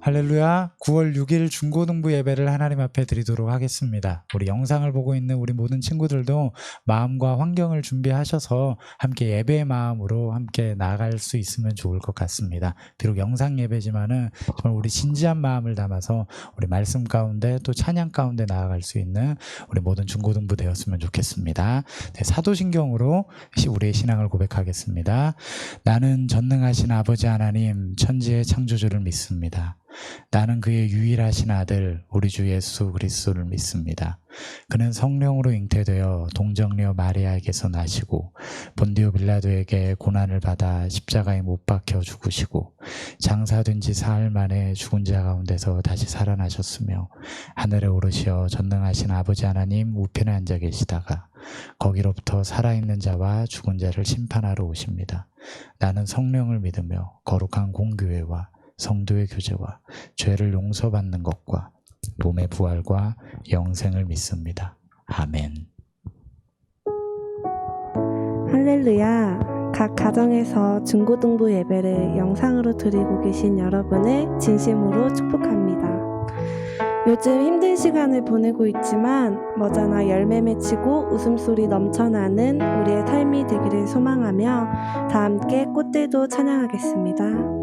할렐루야. 9월 6일 중고등부 예배를 하나님 앞에 드리도록 하겠습니다. 우리 영상을 보고 있는 우리 모든 친구들도 마음과 환경을 준비하셔서 함께 예배의 마음으로 함께 나아갈 수 있으면 좋을 것 같습니다. 비록 영상 예배지만은 정말 우리 진지한 마음을 담아서 우리 말씀 가운데 또 찬양 가운데 나아갈 수 있는 우리 모든 중고등부 되었으면 좋겠습니다. 네, 사도신경으로 우리의 신앙을 고백하겠습니다. 나는 전능하신 아버지 하나님 천지의 창조주를 믿습니다. 나는 그의 유일하신 아들 우리 주 예수 그리스도를 믿습니다. 그는 성령으로 잉태되어 동정녀 마리아에게서 나시고 본디오 빌라도에게 고난을 받아 십자가에 못 박혀 죽으시고 장사된 지 사흘 만에 죽은 자 가운데서 다시 살아나셨으며 하늘에 오르시어 전능하신 아버지 하나님 우편에 앉아 계시다가 거기로부터 살아있는 자와 죽은 자를 심판하러 오십니다. 나는 성령을 믿으며 거룩한 공교회와 성도의 교제와 죄를 용서받는 것과 몸의 부활과 영생을 믿습니다. 아멘. 할렐루야. 각 가정에서 중고등부 예배를 영상으로 드리고 계신 여러분을 진심으로 축복합니다. 요즘 힘든 시간을 보내고 있지만 머지않아 열매 맺히고 웃음소리 넘쳐나는 우리의 삶이 되기를 소망하며 다 함께 꽃들도 찬양하겠습니다.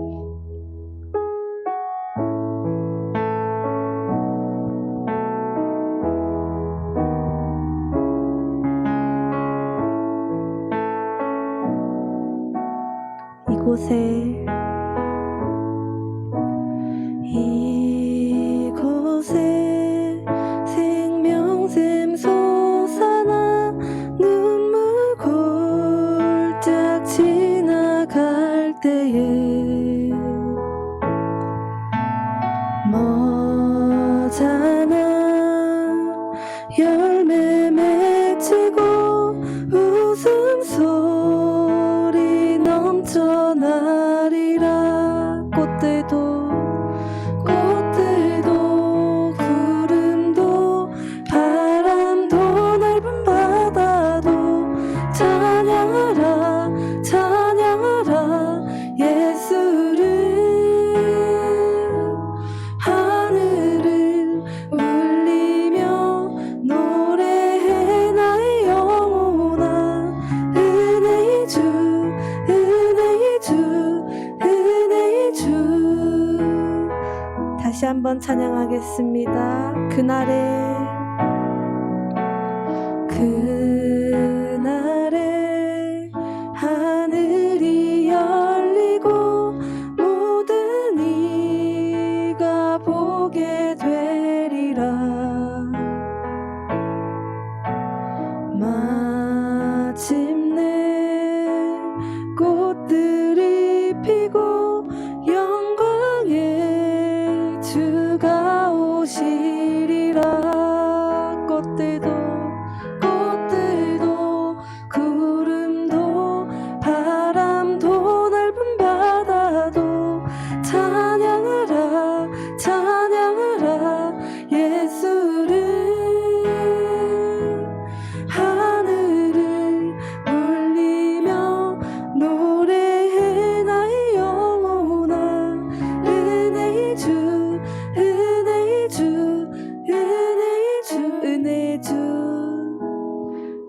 이곳에 생명샘 솟아나 눈물 골짝 지나갈 때에 머지않아 열매 맺히고 웃음소리 넘쳐나리라. 꽃들도 구름도 바람도 넓은 바다도 찬양하라 찬양하라 예수를. 하늘을 울리며 노래해 나의 영혼아. 은혜의 주 은혜의 주 은혜의 주. 다시 한번 찬양하겠습니다. 그날에 하늘이 열리고 모든 이가 보게 되리라. 마침내 꽃들이 피고 영광의 주가 오시리라. 꽃들도 구름도 바람도 넓은 바다도 찬양하라 찬양하라 예수를. 하늘을 울리며 노래해 나의 영혼아. 은혜의 주 은혜의 주 은혜의 주 은혜의 주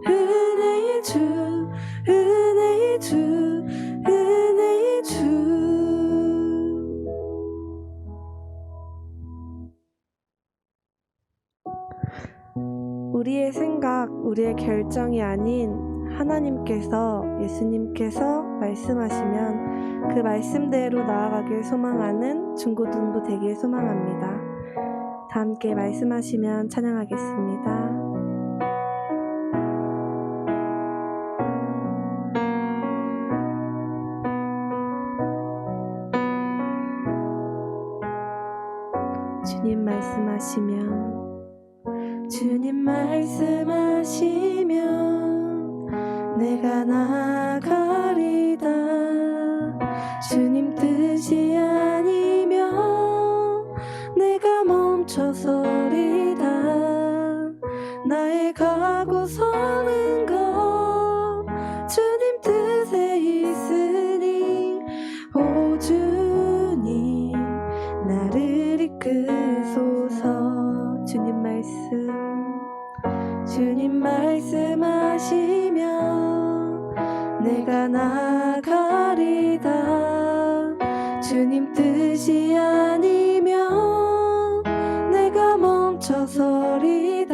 은혜의 주 은혜의 주 은혜의 주. 우리의 생각, 우리의 결정이 아닌 하나님께서, 예수님께서 말씀하시면 그 말씀대로 나아가길 소망하는 중고등부 되길 소망합니다. 다 함께 말씀하시면 찬양하겠습니다. 주님 말씀하시면 내가 나가리다. 주님 뜻이 아니면 내가 멈춰서리다. 나의 가고 서는 것 주님 뜻에 있으니 오 주님 나를 주님 말씀하시면 내가 나가리다. 주님 뜻이 아니면 내가 멈춰서리다.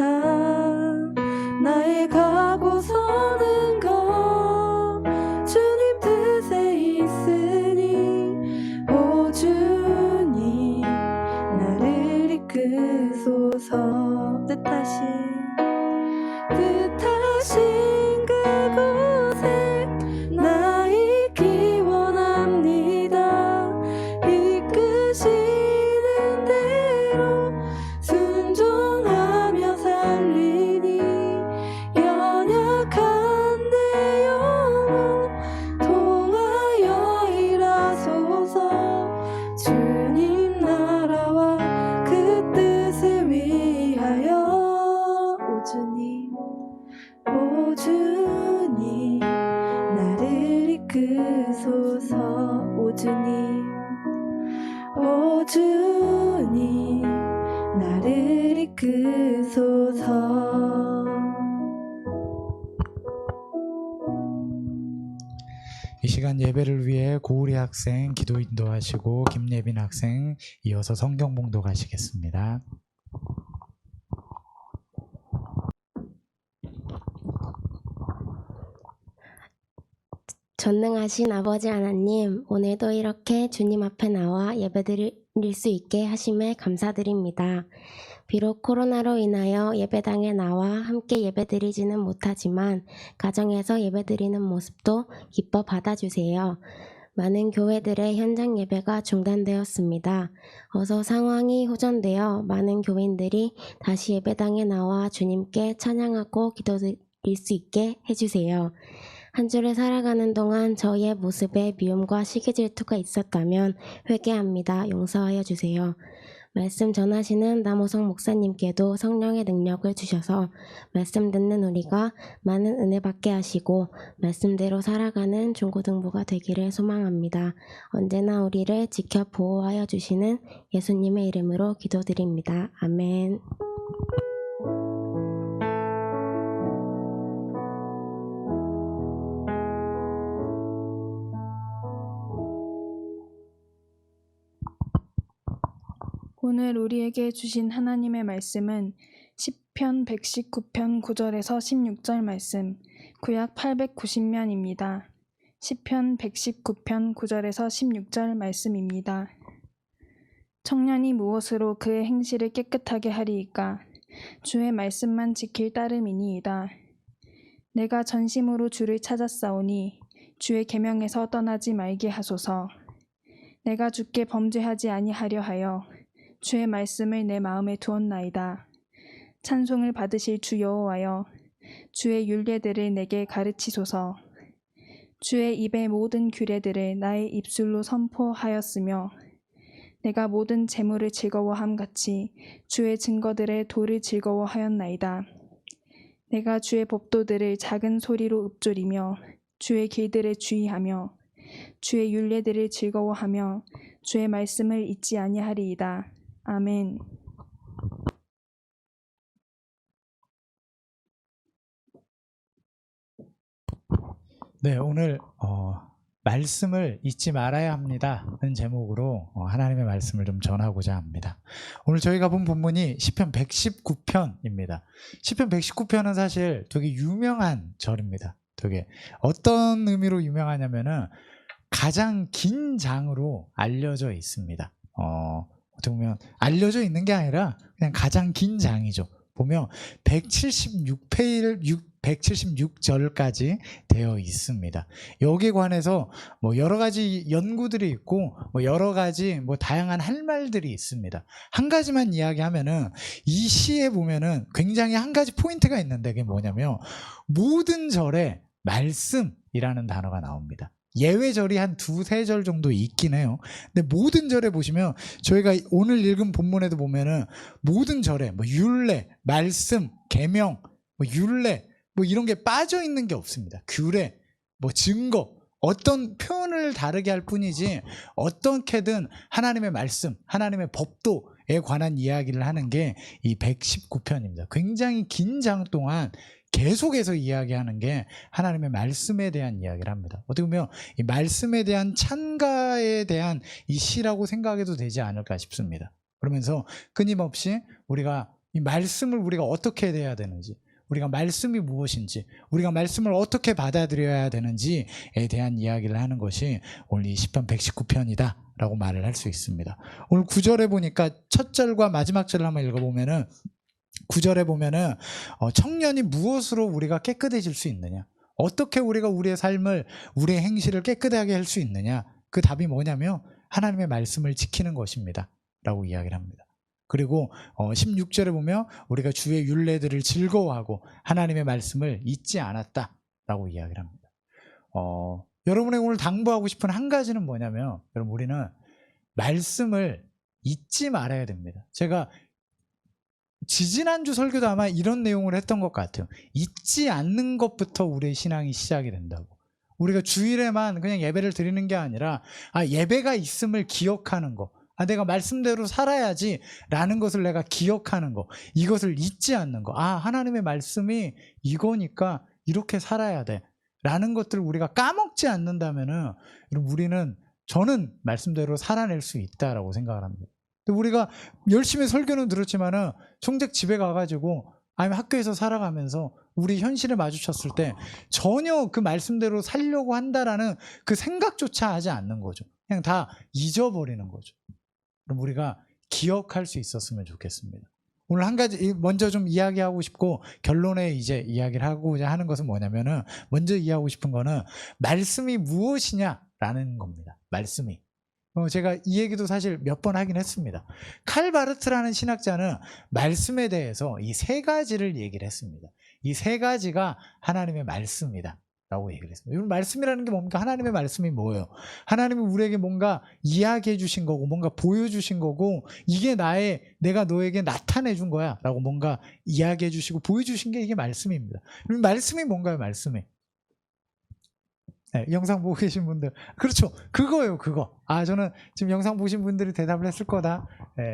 나의 가고 서는 것 주님 뜻에 있으니 오 주님 나를 이끄소서. 뜻하신 그곳에 나 있기 원합니다. 이끄시는 대로 순종하며 살리니 연약한 내 영혼 통하여 일하소서. 주님 나라와 그 뜻을 위하여 오 주님 나를 이끄소서. 오 주님 나를 이끄소서. 이 시간 예배를 위해 고우리 학생 기도 인도하시고 김예빈 학생 이어서 성경 봉독하시겠습니다. 전능하신 아버지 하나님, 오늘도 이렇게 주님 앞에 나와 예배드릴 수 있게 하심에 감사드립니다. 비록 코로나로 인하여 예배당에 나와 함께 예배드리지는 못하지만 가정에서 예배드리는 모습도 기뻐 받아주세요. 많은 교회들의 현장 예배가 중단되었습니다. 어서 상황이 호전되어 많은 교인들이 다시 예배당에 나와 주님께 찬양하고 기도드릴 수 있게 해주세요. 한 주를 살아가는 동안 저희의 모습에 미움과 시기질투가 있었다면 회개합니다. 용서하여 주세요. 말씀 전하시는 남호성 목사님께도 성령의 능력을 주셔서 말씀 듣는 우리가 많은 은혜 받게 하시고 말씀대로 살아가는 중고등부가 되기를 소망합니다. 언제나 우리를 지켜 보호하여 주시는 예수님의 이름으로 기도드립니다. 아멘. 오늘 우리에게 주신 하나님의 말씀은 시편 119편 9절에서 16절 말씀, 구약 890면입니다. 시편 119편 9절에서 16절 말씀입니다. 청년이 무엇으로 그의 행실을 깨끗하게 하리이까? 주의 말씀만 지킬 따름이니이다. 내가 전심으로 주를 찾았사오니 주의 계명에서 떠나지 말게 하소서. 내가 주께 범죄하지 아니하려 하여 주의 말씀을 내 마음에 두었나이다. 찬송을 받으실 주 여호와여, 주의 율례들을 내게 가르치소서. 주의 입의 모든 규례들을 나의 입술로 선포하였으며 내가 모든 재물을 즐거워함 같이 주의 증거들의 도를 즐거워하였나이다. 내가 주의 법도들을 작은 소리로 읊조리며 주의 길들을 주의하며 주의 율례들을 즐거워하며 주의 말씀을 잊지 아니하리이다. 아멘. 네, 오늘 말씀을 잊지 말아야 합니다는 제목으로 하나님의 말씀을 좀 전하고자 합니다. 오늘 저희가 본 본문이 시편 119편입니다. 시편 119편은 사실 되게 유명한 절입니다. 되게 어떤 의미로 유명하냐면은 가장 긴 장으로 알려져 있습니다. 어떻게 보면 알려져 있는 게 아니라 그냥 가장 긴 장이죠. 보면 176절까지 되어 있습니다. 여기에 관해서 뭐 여러 가지 연구들이 있고 뭐 여러 가지 뭐 다양한 할 말들이 있습니다. 한 가지만 이야기하면은 이 시에 보면은 굉장히 한 가지 포인트가 있는데 그게 뭐냐면 모든 절에 말씀이라는 단어가 나옵니다. 예외절이 한 두세 절 정도 있긴 해요. 근데 모든 절에 보시면 저희가 오늘 읽은 본문에도 보면은 모든 절에 뭐 율례, 말씀, 계명, 뭐 율례 뭐 이런 게 빠져 있는 게 없습니다. 규례, 뭐 증거, 어떤 표현을 다르게 할 뿐이지 어떻게든 하나님의 말씀, 하나님의 법도 관한 이야기를 하는 게 이 119편입니다. 굉장히 긴 장 동안 계속해서 이야기하는 게 하나님의 말씀에 대한 이야기를 합니다. 어떻게 보면 이 말씀에 대한 찬가에 대한 이 시라고 생각해도 되지 않을까 싶습니다. 그러면서 끊임없이 우리가 이 말씀을 우리가 어떻게 해야 되는지, 우리가 말씀이 무엇인지, 우리가 말씀을 어떻게 받아들여야 되는지에 대한 이야기를 하는 것이 오늘 이 시편 119편이다 라고 말을 할 수 있습니다. 오늘 9절에 보니까 첫 절과 마지막 절을 한번 읽어보면은 9절에 보면은 청년이 무엇으로 우리가 깨끗해질 수 있느냐, 어떻게 우리가 우리의 삶을, 우리의 행실을 깨끗하게 할 수 있느냐, 그 답이 뭐냐면 하나님의 말씀을 지키는 것입니다 라고 이야기를 합니다. 그리고 16절에 보면 우리가 주의 율례들을 즐거워하고 하나님의 말씀을 잊지 않았다 라고 이야기를 합니다. 여러분의 오늘 당부하고 싶은 한 가지는 뭐냐면, 여러분, 우리는 말씀을 잊지 말아야 됩니다. 제가 지지난주 설교도 아마 이런 내용을 했던 것 같아요. 잊지 않는 것부터 우리의 신앙이 시작이 된다고. 우리가 주일에만 그냥 예배를 드리는 게 아니라 예배가 있음을 기억하는 거, 내가 말씀대로 살아야지 라는 것을 내가 기억하는 거, 이것을 잊지 않는 거, 하나님의 말씀이 이거니까 이렇게 살아야 돼 라는 것들을 우리가 까먹지 않는다면은 저는 말씀대로 살아낼 수 있다라고 생각을 합니다. 우리가 열심히 설교는 들었지만은 정작 집에 가가지고 아니면 학교에서 살아가면서 우리 현실에 마주쳤을 때 전혀 그 말씀대로 살려고 한다라는 그 생각조차 하지 않는 거죠. 그냥 다 잊어버리는 거죠. 그럼 우리가 기억할 수 있었으면 좋겠습니다. 오늘 한 가지 먼저 좀 이야기하고 싶고 결론에 이제 이야기를 하고자 하는 것은 뭐냐면은, 먼저 이해하고 싶은 거는 말씀이 무엇이냐라는 겁니다. 말씀이. 제가 이 얘기도 사실 몇 번 하긴 했습니다. 칼 바르트라는 신학자는 말씀에 대해서 이 세 가지를 얘기를 했습니다. 이 세 가지가 하나님의 말씀이다 라고 얘기를 했습니다. 여러분, 말씀이라는 게 뭡니까? 하나님의 말씀이 뭐예요? 하나님이 우리에게 뭔가 이야기해 주신 거고, 뭔가 보여주신 거고, 이게 내가 너에게 나타내 준 거야 라고 뭔가 이야기해 주시고 보여주신 게 이게 말씀입니다. 그럼 말씀이 뭔가요? 말씀이 영상 보고 계신 분들, 그렇죠, 그거예요, 그거. 저는 지금 영상 보신 분들이 대답을 했을 거다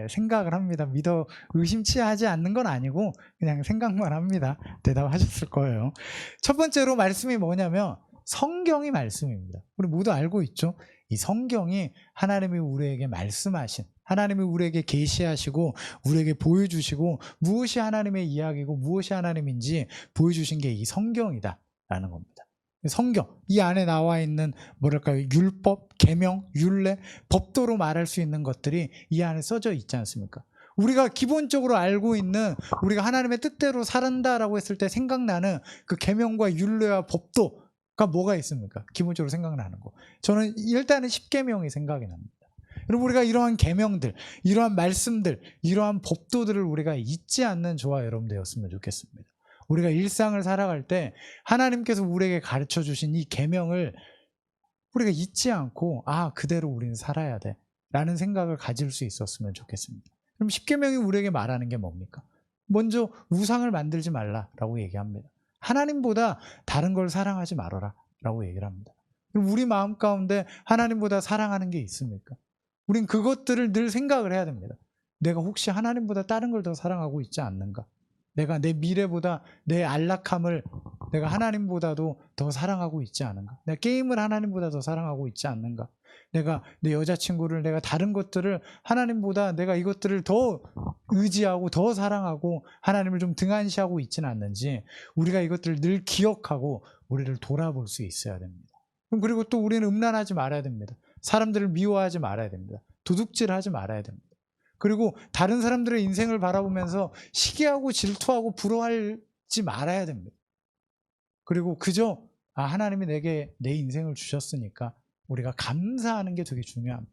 생각을 합니다. 믿어 의심치 하지 않는 건 아니고 그냥 생각만 합니다. 대답하셨을 거예요. 첫 번째로 말씀이 뭐냐면 성경이 말씀입니다. 우리 모두 알고 있죠? 이 성경이 하나님이 우리에게 말씀하신, 하나님이 우리에게 계시하시고 우리에게 보여주시고 무엇이 하나님의 이야기고 무엇이 하나님인지 보여주신 게 이 성경이다라는 겁니다. 성경, 이 안에 나와 있는 율법, 계명, 율례, 법도로 말할 수 있는 것들이 이 안에 써져 있지 않습니까? 우리가 기본적으로 알고 있는, 우리가 하나님의 뜻대로 살한다라고 했을 때 생각나는 그 계명과 율례와 법도가 뭐가 있습니까? 기본적으로 생각나는 거. 저는 일단은 십계명이 생각이 납니다. 여러분, 우리가 이러한 계명들, 이러한 말씀들, 이러한 법도들을 우리가 잊지 않는 저와 여러분 되었으면 좋겠습니다. 우리가 일상을 살아갈 때 하나님께서 우리에게 가르쳐 주신 이 계명을 우리가 잊지 않고 그대로 우리는 살아야 돼 라는 생각을 가질 수 있었으면 좋겠습니다. 그럼 십계명이 우리에게 말하는 게 뭡니까? 먼저 우상을 만들지 말라라고 얘기합니다. 하나님보다 다른 걸 사랑하지 말아라 라고 얘기를 합니다. 그럼 우리 마음 가운데 하나님보다 사랑하는 게 있습니까? 우린 그것들을 늘 생각을 해야 됩니다. 내가 혹시 하나님보다 다른 걸 더 사랑하고 있지 않는가? 내가 내 미래보다 내 안락함을 내가 하나님보다도 더 사랑하고 있지 않은가? 내가 게임을 하나님보다 더 사랑하고 있지 않는가? 내가 내 여자친구를, 내가 다른 것들을 하나님보다 내가 이것들을 더 의지하고 더 사랑하고 하나님을 좀 등한시하고 있지는 않는지, 우리가 이것들을 늘 기억하고 우리를 돌아볼 수 있어야 됩니다. 그리고 또 우리는 음란하지 말아야 됩니다. 사람들을 미워하지 말아야 됩니다. 도둑질하지 말아야 됩니다. 그리고 다른 사람들의 인생을 바라보면서 시기하고 질투하고 부러워하지 말아야 됩니다. 그리고 그저 하나님이 내게 내 인생을 주셨으니까 우리가 감사하는 게 되게 중요합니다.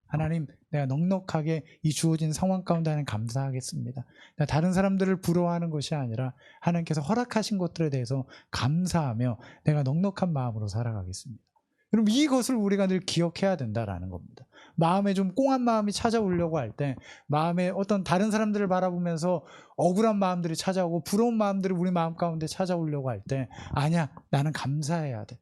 하나님, 내가 넉넉하게 이 주어진 상황 가운데 하나님 감사하겠습니다. 다른 사람들을 부러워하는 것이 아니라 하나님께서 허락하신 것들에 대해서 감사하며 내가 넉넉한 마음으로 살아가겠습니다. 여러분, 이것을 우리가 늘 기억해야 된다라는 겁니다. 마음에 좀 꽁한 마음이 찾아오려고 할 때, 마음에 어떤 다른 사람들을 바라보면서 억울한 마음들이 찾아오고 부러운 마음들이 우리 마음 가운데 찾아오려고 할 때, 아니야, 나는 감사해야 돼.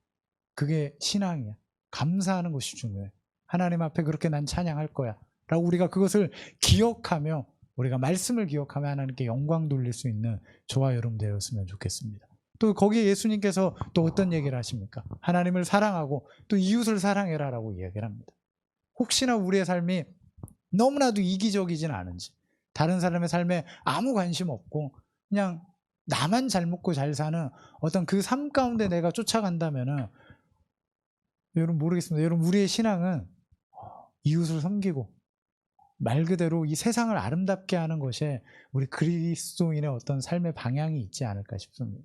그게 신앙이야. 감사하는 것이 중요해. 하나님 앞에 그렇게 난 찬양할 거야 라고 우리가 그것을 기억하며 우리가 말씀을 기억하며 하나님께 영광 돌릴 수 있는 저와 여러분 되었으면 좋겠습니다. 또 거기에 예수님께서 또 어떤 얘기를 하십니까? 하나님을 사랑하고 또 이웃을 사랑해라라고 이야기를 합니다. 혹시나 우리의 삶이 너무나도 이기적이진 않은지, 다른 사람의 삶에 아무 관심 없고 그냥 나만 잘 먹고 잘 사는 어떤 그 삶 가운데 내가 쫓아간다면은, 여러분 모르겠습니다. 여러분 우리의 신앙은 이웃을 섬기고 말 그대로 이 세상을 아름답게 하는 것에 우리 그리스도인의 어떤 삶의 방향이 있지 않을까 싶습니다.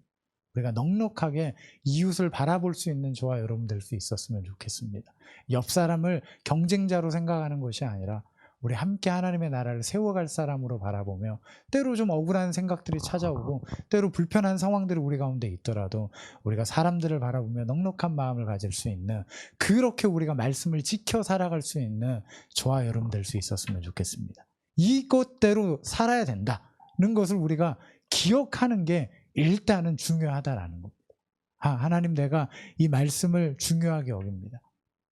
우리가 넉넉하게 이웃을 바라볼 수 있는 저와 여러분 될 수 있었으면 좋겠습니다. 옆 사람을 경쟁자로 생각하는 것이 아니라 우리 함께 하나님의 나라를 세워갈 사람으로 바라보며, 때로 좀 억울한 생각들이 찾아오고 때로 불편한 상황들이 우리 가운데 있더라도 우리가 사람들을 바라보며 넉넉한 마음을 가질 수 있는, 그렇게 우리가 말씀을 지켜 살아갈 수 있는 저와 여러분 될 수 있었으면 좋겠습니다. 이것대로 살아야 된다는 것을 우리가 기억하는 게 일단은 중요하다라는 겁니다. 하나님, 내가 이 말씀을 중요하게 여깁니다.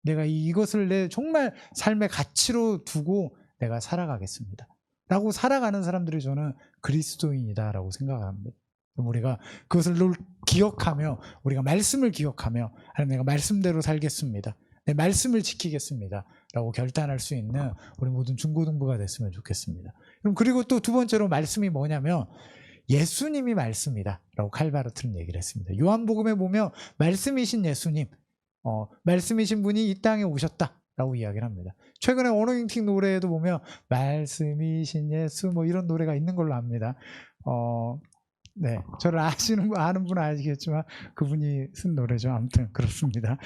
내가 이것을 내 정말 삶의 가치로 두고 내가 살아가겠습니다 라고 살아가는 사람들이 저는 그리스도인이다 라고 생각합니다. 우리가 그것을 늘 기억하며, 우리가 말씀을 기억하며, 하나님 내가 말씀대로 살겠습니다, 내 말씀을 지키겠습니다 라고 결단할 수 있는 우리 모든 중고등부가 됐으면 좋겠습니다. 그리고 또 두 번째로 말씀이 뭐냐면 예수님이 말씀이다 라고 칼바르트는 얘기를 했습니다. 요한복음에 보면 말씀이신 예수님, 말씀이신 분이 이 땅에 오셨다 라고 이야기를 합니다. 최근에 어노인팅 노래에도 보면 말씀이신 예수 뭐 이런 노래가 있는 걸로 압니다. 네, 저를 아는 분은 아시겠지만 그분이 쓴 노래죠. 아무튼 그렇습니다.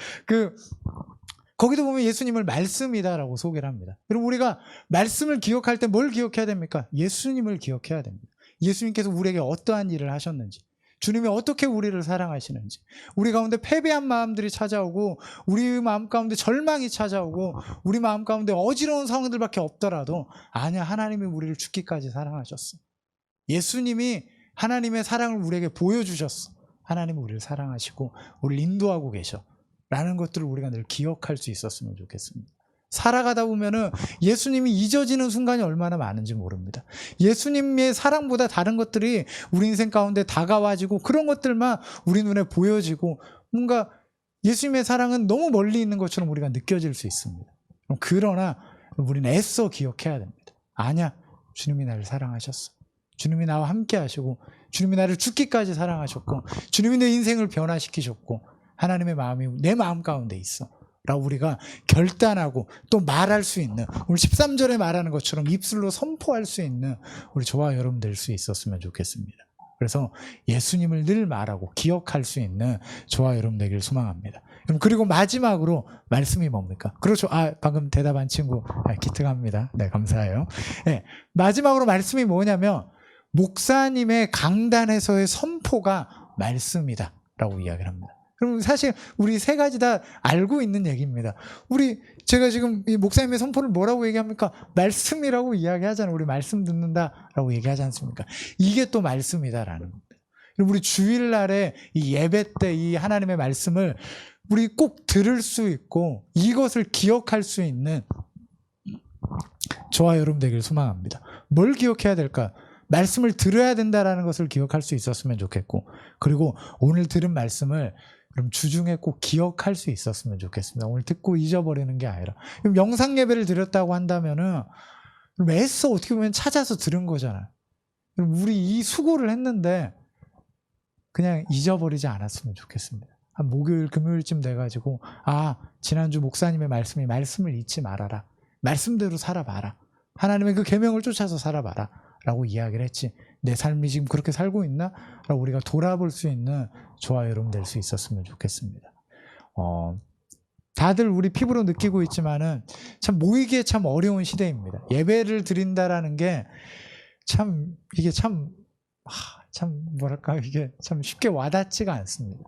거기도 보면 예수님을 말씀이다라고 소개를 합니다. 그리고 우리가 말씀을 기억할 때 뭘 기억해야 됩니까? 예수님을 기억해야 됩니다. 예수님께서 우리에게 어떠한 일을 하셨는지, 주님이 어떻게 우리를 사랑하시는지, 우리 가운데 패배한 마음들이 찾아오고 우리 마음 가운데 절망이 찾아오고 우리 마음 가운데 어지러운 상황들밖에 없더라도, 아니야, 하나님이 우리를 죽기까지 사랑하셨어. 예수님이 하나님의 사랑을 우리에게 보여주셨어. 하나님이 우리를 사랑하시고 우리를 인도하고 계셔 라는 것들을 우리가 늘 기억할 수 있었으면 좋겠습니다. 살아가다 보면은 예수님이 잊어지는 순간이 얼마나 많은지 모릅니다. 예수님의 사랑보다 다른 것들이 우리 인생 가운데 다가와지고 그런 것들만 우리 눈에 보여지고, 뭔가 예수님의 사랑은 너무 멀리 있는 것처럼 우리가 느껴질 수 있습니다. 그러나 우리는 애써 기억해야 됩니다. 아니야, 주님이 나를 사랑하셨어. 주님이 나와 함께 하시고 주님이 나를 죽기까지 사랑하셨고 주님이 내 인생을 변화시키셨고 하나님의 마음이 내 마음 가운데 있어 라고 우리가 결단하고 또 말할 수 있는, 우리 13절에 말하는 것처럼 입술로 선포할 수 있는 우리 저와 여러분 될 수 있었으면 좋겠습니다. 그래서 예수님을 늘 말하고 기억할 수 있는 저와 여러분 되길 소망합니다. 그리고 마지막으로 말씀이 뭡니까? 그렇죠. 방금 대답한 친구 기특합니다. 네, 감사해요. 네, 마지막으로 말씀이 뭐냐면 목사님의 강단에서의 선포가 말씀이다 라고 이야기를 합니다. 그럼 사실 우리 세 가지 다 알고 있는 얘기입니다. 제가 지금 이 목사님의 선포를 뭐라고 얘기합니까? 말씀이라고 이야기하잖아요. 우리 말씀 듣는다라고 얘기하지 않습니까? 이게 또 말씀이다라는 겁니다. 우리 주일날에 이 예배 때 이 하나님의 말씀을 우리 꼭 들을 수 있고 이것을 기억할 수 있는 저와 여러분 되길 소망합니다. 뭘 기억해야 될까? 말씀을 들어야 된다라는 것을 기억할 수 있었으면 좋겠고, 그리고 오늘 들은 말씀을 그럼 주중에 꼭 기억할 수 있었으면 좋겠습니다. 오늘 듣고 잊어버리는 게 아니라. 그럼 영상 예배를 드렸다고 한다면은 그럼 애써 어떻게 보면 찾아서 들은 거잖아요. 그럼 우리 이 수고를 했는데 그냥 잊어버리지 않았으면 좋겠습니다. 한 목요일, 금요일쯤 돼가지고 지난주 목사님의 말씀을 잊지 말아라. 말씀대로 살아봐라. 하나님의 그 계명을 쫓아서 살아봐라. 라고 이야기를 했지, 내 삶이 지금 그렇게 살고 있나? 라고 우리가 돌아볼 수 있는 저와 여러분 될 수 있었으면 좋겠습니다. 다들 우리 피부로 느끼고 있지만은 참 모이기에 참 어려운 시대입니다. 예배를 드린다라는 게 이게 참 뭐랄까, 이게 참 쉽게 와닿지가 않습니다.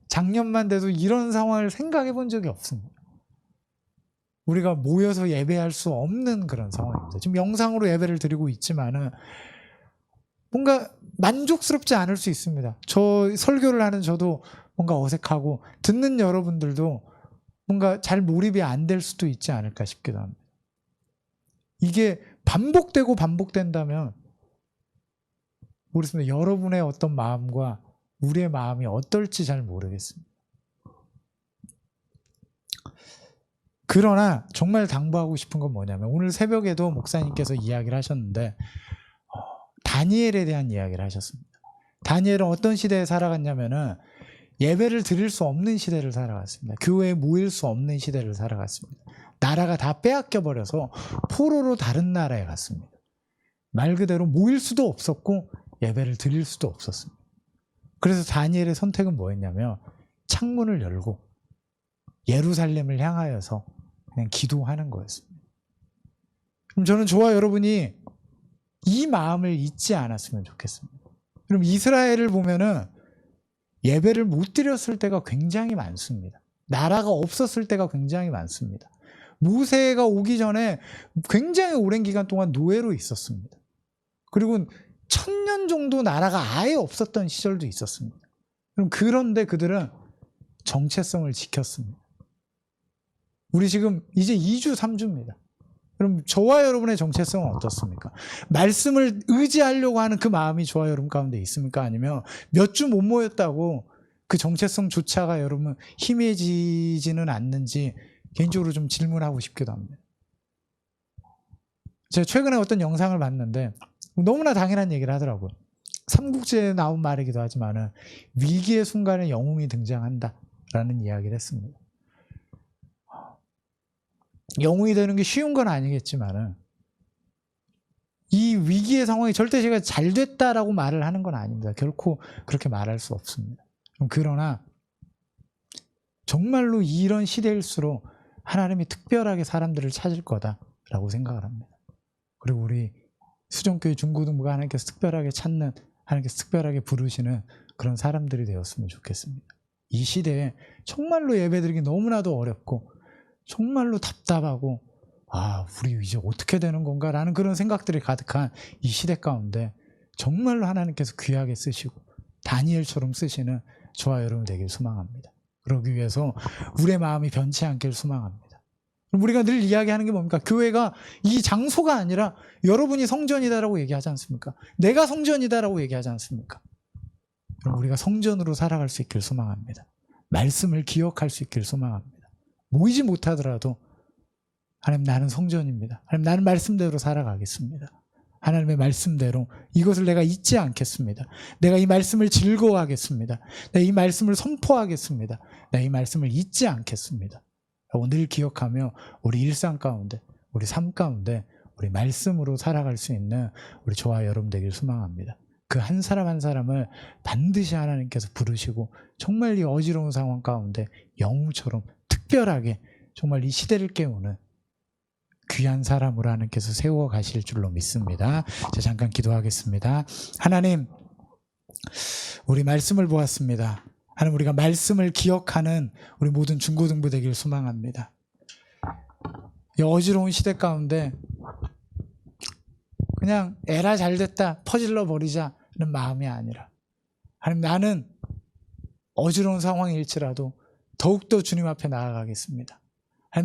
작년만 돼도 이런 상황을 생각해 본 적이 없습니다. 우리가 모여서 예배할 수 없는 그런 상황입니다. 지금 영상으로 예배를 드리고 있지만은 뭔가 만족스럽지 않을 수 있습니다. 저 설교를 하는 저도 뭔가 어색하고 듣는 여러분들도 뭔가 잘 몰입이 안 될 수도 있지 않을까 싶기도 합니다. 이게 반복되고 반복된다면 모르겠습니다. 여러분의 어떤 마음과 우리의 마음이 어떨지 잘 모르겠습니다. 그러나 정말 당부하고 싶은 건 뭐냐면 오늘 새벽에도 목사님께서 이야기를 하셨는데 다니엘에 대한 이야기를 하셨습니다. 다니엘은 어떤 시대에 살아갔냐면은 예배를 드릴 수 없는 시대를 살아갔습니다. 교회에 모일 수 없는 시대를 살아갔습니다. 나라가 다 빼앗겨 버려서 포로로 다른 나라에 갔습니다. 말 그대로 모일 수도 없었고 예배를 드릴 수도 없었습니다. 그래서 다니엘의 선택은 뭐였냐면 창문을 열고 예루살렘을 향하여서 그냥 기도하는 거였습니다. 그럼 저는 저와 여러분이 이 마음을 잊지 않았으면 좋겠습니다. 그럼 이스라엘을 보면은 예배를 못 드렸을 때가 굉장히 많습니다. 나라가 없었을 때가 굉장히 많습니다. 모세가 오기 전에 굉장히 오랜 기간 동안 노예로 있었습니다. 그리고 1000년 정도 나라가 아예 없었던 시절도 있었습니다. 그럼 그런데 그들은 정체성을 지켰습니다. 우리 지금 이제 2주, 3주입니다. 그럼 저와 여러분의 정체성은 어떻습니까? 말씀을 의지하려고 하는 그 마음이 저와 여러분 가운데 있습니까? 아니면 몇 주 못 모였다고 그 정체성조차가 여러분 희미해지지는 않는지 개인적으로 좀 질문하고 싶기도 합니다. 제가 최근에 어떤 영상을 봤는데 너무나 당연한 얘기를 하더라고요. 삼국지에 나온 말이기도 하지만은 위기의 순간에 영웅이 등장한다라는 이야기를 했습니다. 영웅이 되는 게 쉬운 건 아니겠지만은 이 위기의 상황이 절대 제가 잘 됐다라고 말을 하는 건 아닙니다. 결코 그렇게 말할 수 없습니다. 그러나 정말로 이런 시대일수록 하나님이 특별하게 사람들을 찾을 거다라고 생각을 합니다. 그리고 우리 수정교회 중고등부가 하나님께서 특별하게 찾는, 하나님께서 특별하게 부르시는 그런 사람들이 되었으면 좋겠습니다. 이 시대에 정말로 예배드리기 너무나도 어렵고 정말로 답답하고 우리 이제 어떻게 되는 건가 라는 그런 생각들이 가득한 이 시대 가운데 정말로 하나님께서 귀하게 쓰시고 다니엘처럼 쓰시는 저와 여러분 되길 소망합니다. 그러기 위해서 우리의 마음이 변치 않길 소망합니다. 우리가 늘 이야기하는 게 뭡니까? 교회가 이 장소가 아니라 여러분이 성전이다라고 얘기하지 않습니까? 내가 성전이다라고 얘기하지 않습니까? 그럼 우리가 성전으로 살아갈 수 있길 소망합니다. 말씀을 기억할 수 있길 소망합니다. 모이지 못하더라도 하나님 나는 성전입니다. 하나님 나는 말씀대로 살아가겠습니다. 하나님의 말씀대로 이것을 내가 잊지 않겠습니다. 내가 이 말씀을 즐거워하겠습니다. 내가 이 말씀을 선포하겠습니다. 내가 이 말씀을 잊지 않겠습니다. 늘 기억하며 우리 일상 가운데, 우리 삶 가운데 우리 말씀으로 살아갈 수 있는 우리 저와 여러분 되길 소망합니다. 그 한 사람 한 사람을 반드시 하나님께서 부르시고 정말 이 어지러운 상황 가운데 영웅처럼 특별하게 정말 이 시대를 깨우는 귀한 사람으로 하나님께서 세워 가실 줄로 믿습니다. 자, 잠깐 기도하겠습니다. 하나님, 우리 말씀을 보았습니다. 하나님, 우리가 말씀을 기억하는 우리 모든 중고등부 되길 소망합니다. 이 어지러운 시대 가운데 그냥 에라 잘됐다 퍼질러 버리자는 마음이 아니라 하나님, 나는 어지러운 상황일지라도 더욱더 주님 앞에 나아가겠습니다.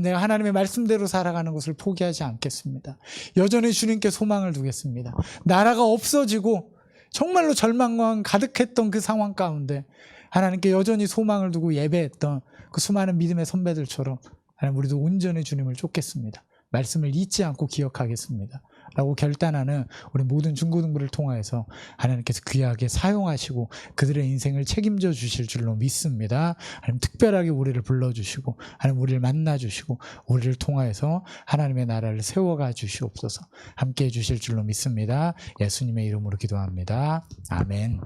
내가 하나님의 말씀대로 살아가는 것을 포기하지 않겠습니다. 여전히 주님께 소망을 두겠습니다. 나라가 없어지고 정말로 절망과 가득했던 그 상황 가운데 하나님께 여전히 소망을 두고 예배했던 그 수많은 믿음의 선배들처럼 하나님, 우리도 온전히 주님을 쫓겠습니다. 말씀을 잊지 않고 기억하겠습니다. 라고 결단하는 우리 모든 중고등부를 통하여서 하나님께서 귀하게 사용하시고 그들의 인생을 책임져 주실 줄로 믿습니다. 하나님, 특별하게 우리를 불러주시고 하나님, 우리를 만나주시고 우리를 통하여서 하나님의 나라를 세워가 주시옵소서. 함께해 주실 줄로 믿습니다. 예수님의 이름으로 기도합니다. 아멘.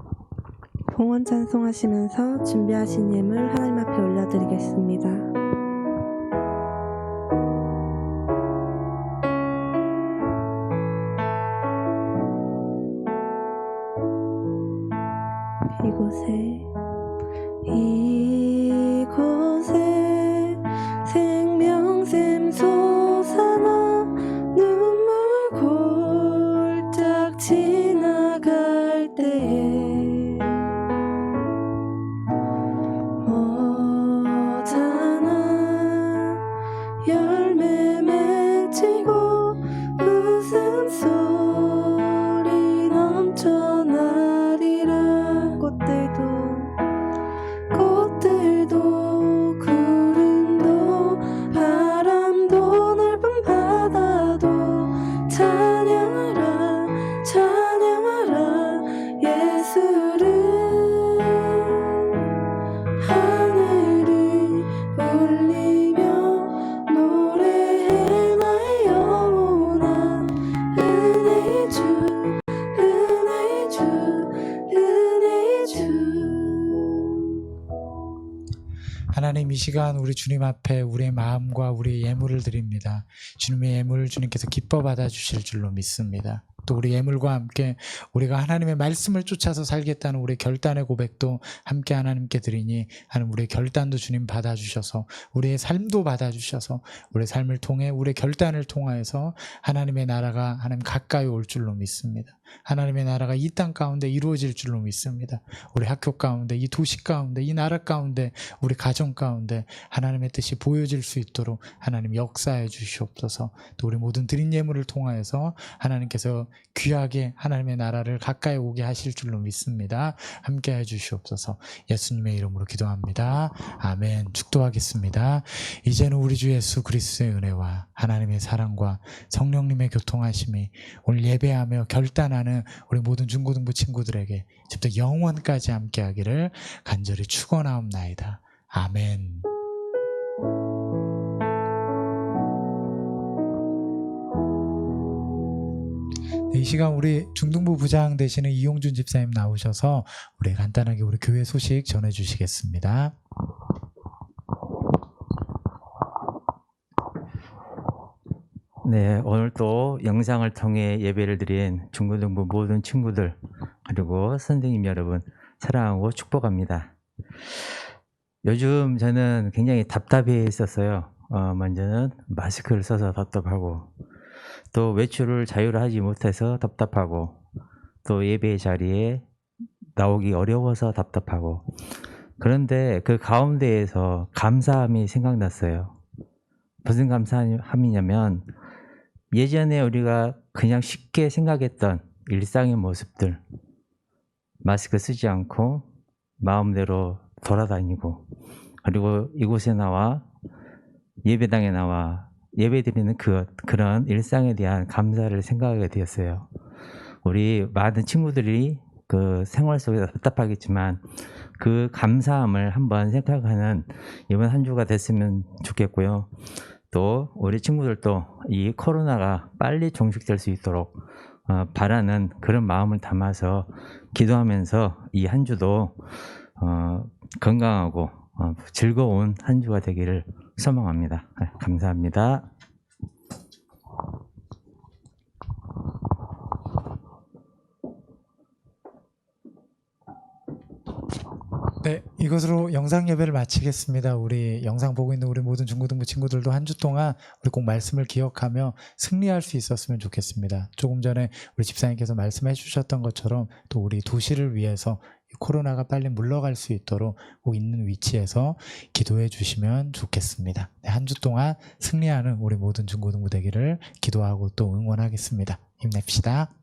봉헌 찬송하시면서 준비하신 예물 하나님 앞에 올려드리겠습니다. 이곳에 생명샘 솟아나 눈물 골짝 지나갈 때에 모자나 열매 맺히고 하나님 이 시간 우리 주님 앞에 우리의 마음과 우리의 예물을 드립니다. 주님의 예물 주님께서 기뻐 받아주실 줄로 믿습니다. 또 우리 예물과 함께 우리가 하나님의 말씀을 쫓아서 살겠다는 우리 결단의 고백도 함께 하나님께 드리니 하나님 우리의 결단도 주님 받아주셔서 우리의 삶도 받아주셔서 우리의 삶을 통해 우리의 결단을 통하여서 하나님의 나라가 하나님 가까이 올 줄로 믿습니다. 하나님의 나라가 이 땅 가운데 이루어질 줄로 믿습니다. 우리 학교 가운데, 이 도시 가운데, 이 나라 가운데, 우리 가정 가운데 하나님의 뜻이 보여질 수 있도록 하나님 역사해 주시옵소서. 또 우리 모든 드린 예물을 통하여서 하나님께서 귀하게 하나님의 나라를 가까이 오게 하실 줄로 믿습니다. 함께 해 주시옵소서. 예수님의 이름으로 기도합니다. 아멘. 축도하겠습니다. 이제는 우리 주 예수 그리스도의 은혜와 하나님의 사랑과 성령님의 교통하심이 오늘 예배하며 결단하는 우리 모든 중고등부 친구들에게 집도 영원까지 함께하기를 간절히 축원하옵나이다. 아멘. 이 시간 우리 중등부 부장 되시는 이용준 집사님 나오셔서 우리 간단하게 우리 교회 소식 전해주시겠습니다. 네, 오늘 또 영상을 통해 예배를 드린 중고등부 모든 친구들 그리고 선생님 여러분 사랑하고 축복합니다. 요즘 저는 굉장히 답답해 있었어요. 먼저는 마스크를 써서 답답하고 또 외출을 자유로 하지 못해서 답답하고 또 예배 자리에 나오기 어려워서 답답하고 그런데 그 가운데에서 감사함이 생각났어요. 무슨 감사함이냐면 예전에 우리가 그냥 쉽게 생각했던 일상의 모습들 마스크 쓰지 않고 마음대로 돌아다니고 그리고 이곳에 나와 예배당에 나와 예배드리는 그런 일상에 대한 감사를 생각하게 되었어요. 우리 많은 친구들이 그 생활 속에서 답답하겠지만 그 감사함을 한번 생각하는 이번 한 주가 됐으면 좋겠고요. 또 우리 친구들도 이 코로나가 빨리 종식될 수 있도록 바라는 그런 마음을 담아서 기도하면서 이 한 주도 건강하고 즐거운 한 주가 되기를 소망합니다. 감사합니다. 네, 이것으로 영상 예배를 마치겠습니다. 우리 영상 보고 있는 우리 모든 중고등부 친구들도 한 주 동안 우리 꼭 말씀을 기억하며 승리할 수 있었으면 좋겠습니다. 조금 전에 우리 집사님께서 말씀해 주셨던 것처럼 또 우리 도시를 위해서 이 코로나가 빨리 물러갈 수 있도록 꼭 있는 위치에서 기도해 주시면 좋겠습니다. 네, 한 주 동안 승리하는 우리 모든 중고등부 되기를 기도하고 또 응원하겠습니다. 힘냅시다.